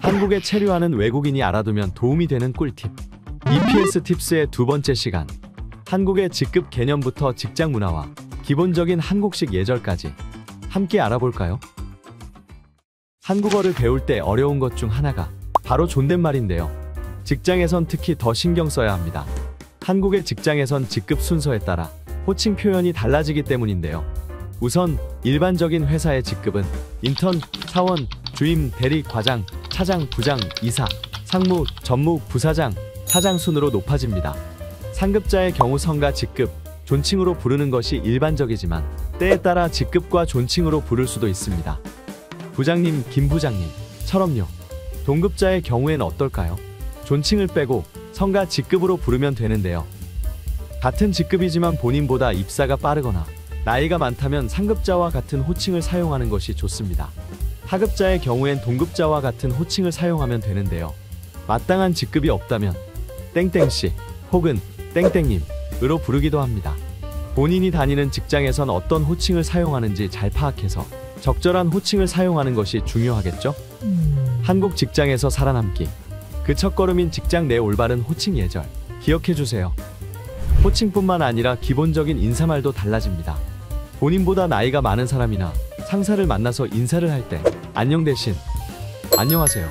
한국에 체류하는 외국인이 알아두면 도움이 되는 꿀팁. EPS 팁스의 두 번째 시간. 한국의 직급 개념부터 직장 문화와 기본적인 한국식 예절까지 함께 알아볼까요? 한국어를 배울 때 어려운 것 중 하나가 바로 존댓말인데요. 직장에선 특히 더 신경 써야 합니다. 한국의 직장에선 직급 순서에 따라 호칭 표현이 달라지기 때문인데요. 우선 일반적인 회사의 직급은 인턴, 사원, 주임, 대리, 과장, 차장, 부장, 이사, 상무, 전무, 부사장, 사장 순으로 높아집니다. 상급자의 경우 성과 직급, 존칭으로 부르는 것이 일반적이지만 때에 따라 직급과 존칭으로 부를 수도 있습니다. 부장님, 김 부장님처럼요. 동급자의 경우엔 어떨까요? 존칭을 빼고 성과 직급으로 부르면 되는데요. 같은 직급이지만 본인보다 입사가 빠르거나 나이가 많다면 상급자와 같은 호칭을 사용하는 것이 좋습니다. 하급자의 경우엔 동급자와 같은 호칭을 사용하면 되는데요. 마땅한 직급이 없다면 땡땡씨 혹은 땡땡님으로 부르기도 합니다. 본인이 다니는 직장에선 어떤 호칭을 사용하는지 잘 파악해서 적절한 호칭을 사용하는 것이 중요하겠죠? 한국 직장에서 살아남기. 그 첫걸음인 직장 내 올바른 호칭 예절 기억해주세요. 호칭뿐만 아니라 기본적인 인사말도 달라집니다. 본인보다 나이가 많은 사람이나 상사를 만나서 인사를 할 때 안녕 대신 안녕하세요.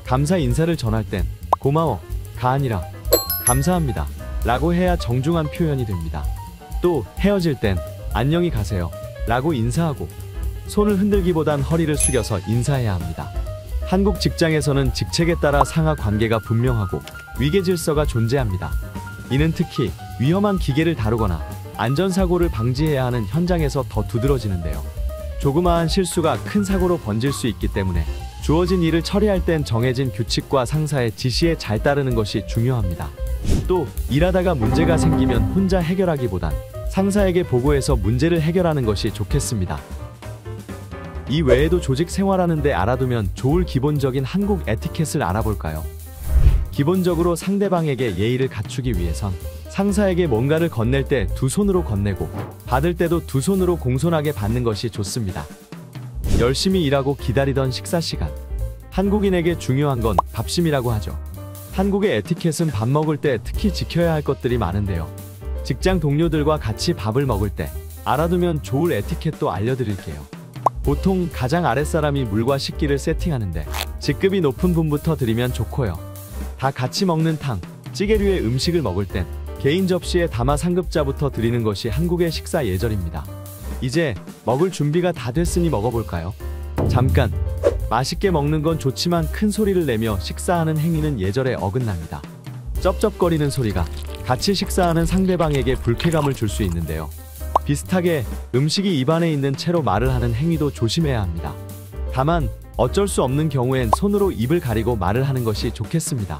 감사 인사를 전할 땐 고마워가 아니라 감사합니다 라고 해야 정중한 표현이 됩니다. 또 헤어질 땐 안녕히 가세요 라고 인사하고 손을 흔들기보단 허리를 숙여서 인사해야 합니다. 한국 직장에서는 직책에 따라 상하 관계가 분명하고 위계 질서가 존재합니다. 이는 특히 위험한 기계를 다루거나 안전사고를 방지해야 하는 현장에서 더 두드러지는데요. 조그마한 실수가 큰 사고로 번질 수 있기 때문에 주어진 일을 처리할 땐 정해진 규칙과 상사의 지시에 잘 따르는 것이 중요합니다. 또 일하다가 문제가 생기면 혼자 해결하기보단 상사에게 보고해서 문제를 해결하는 것이 좋겠습니다. 이 외에도 조직 생활하는데 알아두면 좋을 기본적인 한국 에티켓을 알아볼까요? 기본적으로 상대방에게 예의를 갖추기 위해선 상사에게 뭔가를 건넬 때 두 손으로 건네고 받을 때도 두 손으로 공손하게 받는 것이 좋습니다. 열심히 일하고 기다리던 식사 시간. 한국인에게 중요한 건 밥심이라고 하죠. 한국의 에티켓은 밥 먹을 때 특히 지켜야 할 것들이 많은데요. 직장 동료들과 같이 밥을 먹을 때 알아두면 좋을 에티켓도 알려드릴게요. 보통 가장 아랫사람이 물과 식기를 세팅하는데 직급이 높은 분부터 드리면 좋고요. 다 같이 먹는 탕, 찌개류의 음식을 먹을 땐 개인 접시에 담아 상급자부터 드리는 것이 한국의 식사 예절입니다. 이제 먹을 준비가 다 됐으니 먹어볼까요? 잠깐! 맛있게 먹는 건 좋지만 큰 소리를 내며 식사하는 행위는 예절에 어긋납니다. 쩝쩝거리는 소리가 같이 식사하는 상대방에게 불쾌감을 줄 수 있는데요. 비슷하게 음식이 입안에 있는 채로 말을 하는 행위도 조심해야 합니다. 다만 어쩔 수 없는 경우엔 손으로 입을 가리고 말을 하는 것이 좋겠습니다.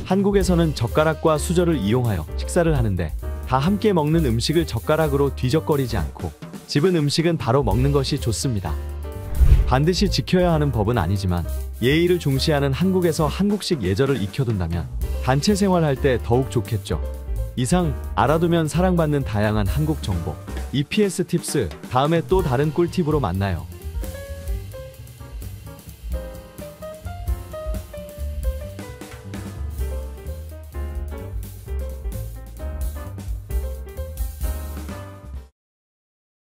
한국에서는 젓가락과 수저를 이용하여 식사를 하는데 다 함께 먹는 음식을 젓가락으로 뒤적거리지 않고 집은 음식은 바로 먹는 것이 좋습니다. 반드시 지켜야 하는 법은 아니지만 예의를 중시하는 한국에서 한국식 예절을 익혀둔다면 단체 생활할 때 더욱 좋겠죠. 이상 알아두면 사랑받는 다양한 한국 정보 EPS 팁스, 다음에 또 다른 꿀팁으로 만나요.